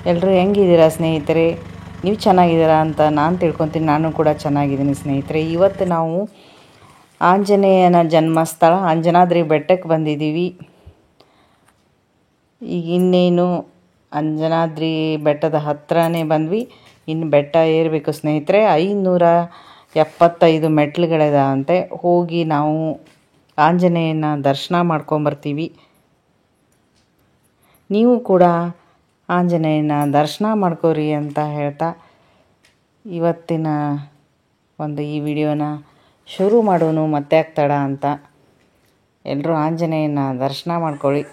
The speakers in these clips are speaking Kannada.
ಎಲ್ಲರೂ ಹೆಂಗಿದ್ದೀರಾ ಸ್ನೇಹಿತರೆ? ನೀವು ಚೆನ್ನಾಗಿದ್ದೀರಾ ಅಂತ ನಾನು ತಿಳ್ಕೊತೀನಿ. ನಾನು ಕೂಡ ಚೆನ್ನಾಗಿದ್ದೀನಿ ಸ್ನೇಹಿತರೆ. ಇವತ್ತು ನಾವು ಆಂಜನೇಯನ ಜನ್ಮಸ್ಥಳ ಅಂಜನಾದ್ರಿ ಬೆಟ್ಟಕ್ಕೆ ಬಂದಿದ್ದೀವಿ. ಈಗ ಇನ್ನೇನು ಅಂಜನಾದ್ರಿ ಬೆಟ್ಟದ ಹತ್ರನೇ ಬಂದ್ವಿ. ಇನ್ನು ಬೆಟ್ಟ ಏರಬೇಕು ಸ್ನೇಹಿತರೆ. 575 ಮೆಟ್ಲುಗಳಿದಾವಂತೆ. ಹೋಗಿ ನಾವು ಆಂಜನೇಯನ ದರ್ಶನ ಮಾಡ್ಕೊಂಬರ್ತೀವಿ. ನೀವು ಕೂಡ ಆಂಜನೇಯನ ದರ್ಶನ ಮಾಡ್ಕೋರಿ ಅಂತ ಹೇಳ್ತಾ ಇವತ್ತಿನ ಈ ವಿಡಿಯೋನ ಶುರು ಮಾಡೋನು ಮತ್ತೆ ತಡ ಅಂತ. ಎಲ್ಲರೂ ಆಂಜನೇಯನ ದರ್ಶನ ಮಾಡ್ಕೊಳ್ಳಿ.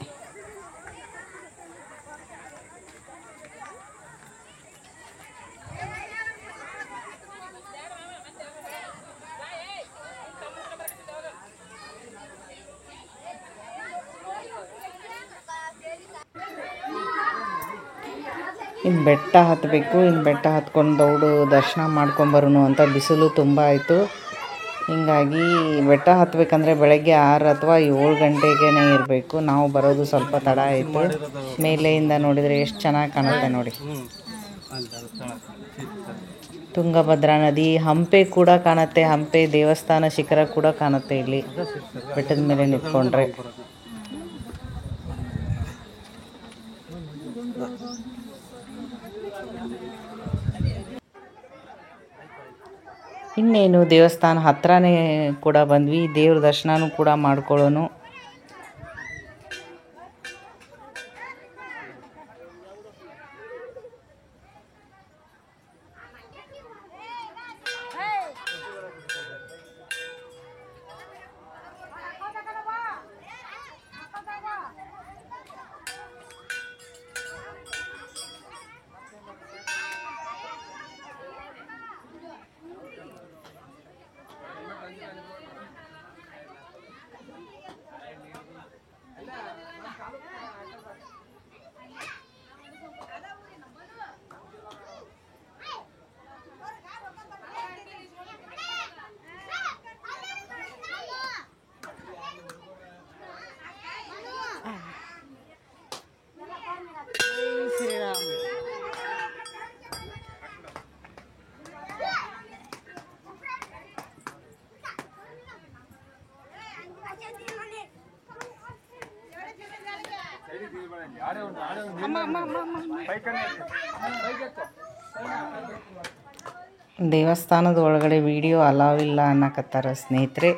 ಇನ್ನು ಬೆಟ್ಟ ಹತ್ತಬೇಕು. ಇನ್ನು ಬೆಟ್ಟ ಹತ್ಕೊಂಡು ದೌಡು ದರ್ಶನ ಮಾಡ್ಕೊಂಬರೋನು ಅಂತ. ಬಿಸಿಲು ತುಂಬ ಆಯಿತು. ಹೀಗಾಗಿ ಬೆಟ್ಟ ಹತ್ತಬೇಕಂದ್ರೆ ಬೆಳಗ್ಗೆ 6 ಅಥವಾ 7 ಗಂಟೆಗೇ ಇರಬೇಕು. ನಾವು ಬರೋದು ಸ್ವಲ್ಪ ತಡ ಆಯಿತು. ಮೇಲೆಯಿಂದ ನೋಡಿದರೆ ಎಷ್ಟು ಚೆನ್ನಾಗಿ ಕಾಣುತ್ತೆ ನೋಡಿ. ತುಂಗಭದ್ರಾ ನದಿ, ಹಂಪೆ ಕೂಡ ಕಾಣುತ್ತೆ. ಹಂಪೆ ದೇವಸ್ಥಾನ ಶಿಖರ ಕೂಡ ಕಾಣುತ್ತೆ ಇಲ್ಲಿ ಬೆಟ್ಟದ ಮೇಲೆ ನಿಂತ್ಕೊಂಡ್ರೆ. ಇನ್ನೇನು ದೇವಸ್ಥಾನ ಹತ್ರನೇ ಕೂಡ ಬಂದ್ವಿ. ದೇವ್ರ ದರ್ಶನನೂ ಕೂಡ ಮಾಡ್ಕೊಳ್ಳೋನು. ದೇವಸ್ಥಾನದ ಒಳಗಡೆ ವಿಡಿಯೋ ಅಲಾವ್ ಇಲ್ಲ ಅನ್ನಕತ್ತಾರ ಸ್ನೇಹಿತರೆ.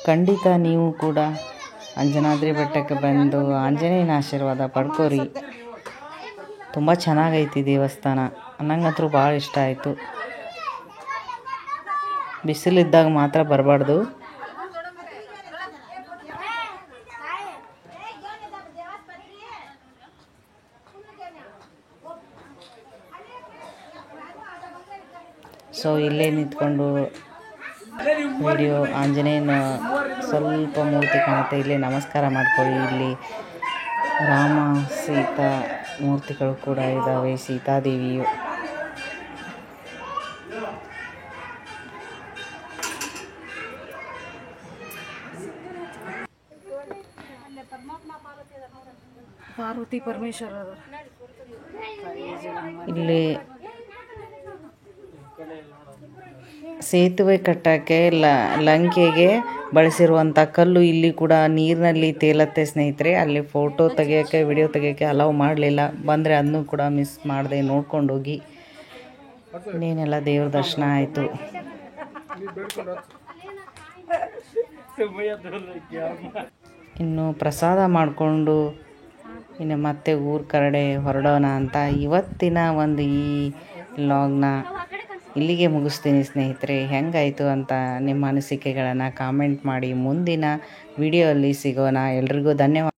ಖಂಡಿತ ನೀವು ಕೂಡ ಅಂಜನಾದ್ರಿ ಬೆಟ್ಟಕ್ಕೆ ಬಂದು ಆಂಜನೇಯನ ಆಶೀರ್ವಾದ ಪಡ್ಕೋರಿ. ತುಂಬ ಚೆನ್ನಾಗೈತಿ ದೇವಸ್ಥಾನ. ನಂಗಂತೂ ಭಾಳ ಇಷ್ಟ ಆಯಿತು. ಬಿಸಿಲಿದ್ದಾಗ ಮಾತ್ರ ಬರಬಾರ್ದು. ಸೊ ಇಲ್ಲೇ ನಿಂತ್ಕೊಂಡು ವಿಡಿಯೋ ಆಂಜನೇಯನ ಸ್ವಲ್ಪ ಮೂರ್ತಿ ಕಾಣುತ್ತೆ. ಇಲ್ಲೇ ನಮಸ್ಕಾರ ಮಾಡ್ಕೊಳ್ಳಿ. ಇಲ್ಲಿ ರಾಮ ಸೀತಾ ಮೂರ್ತಿಗಳು ಕೂಡ ಇದ್ದಾವೆ. ಸೀತಾದೇವಿಯು ಪಾರ್ವತಿ ಪರಮೇಶ್ವರ ಇಲ್ಲಿ ಸೇತುವೆ ಕಟ್ಟಕ್ಕೆ ಲಂಕೆಗೆ ಬಳಸಿರುವಂಥ ಕಲ್ಲು ಇಲ್ಲಿ ಕೂಡ ನೀರಿನಲ್ಲಿ ತೇಲತ್ತೆ ಸ್ನೇಹಿತರೆ. ಅಲ್ಲಿ ಫೋಟೋ ತೆಗಿಯೋಕ್ಕೆ ವಿಡಿಯೋ ತೆಗಿಯೋಕ್ಕೆ ಅಲೌ ಮಾಡಲಿಲ್ಲ. ಬಂದರೆ ಅದನ್ನು ಕೂಡ ಮಿಸ್ ಮಾಡದೆ ನೋಡ್ಕೊಂಡು ಹೋಗಿ. ಇನ್ನೇನೆಲ್ಲ ದೇವ್ರ ದರ್ಶನ ಆಯಿತು. ಇನ್ನು ಪ್ರಸಾದ ಮಾಡಿಕೊಂಡು ಇನ್ನು ಮತ್ತೆ ಊರ ಕಡೆ ಹೊರಡೋಣ ಅಂತ ಇವತ್ತಿನ ಈ ವ್ಲಾಗ್ನ ಇಲ್ಲಿಗೆ ಮುಗಿಸ್ತೀನಿ ಸ್ನೇಹಿತರೆ. ಹೆಂಗಾಯಿತು ಅಂತ ನಿಮ್ಮ ಅನಿಸಿಕೆಗಳನ್ನು ಕಾಮೆಂಟ್ ಮಾಡಿ. ಮುಂದಿನ ವಿಡಿಯೋ ಅಲ್ಲಿ ಸಿಗೋಣ. ಎಲ್ರಿಗೂ ಧನ್ಯವಾದ.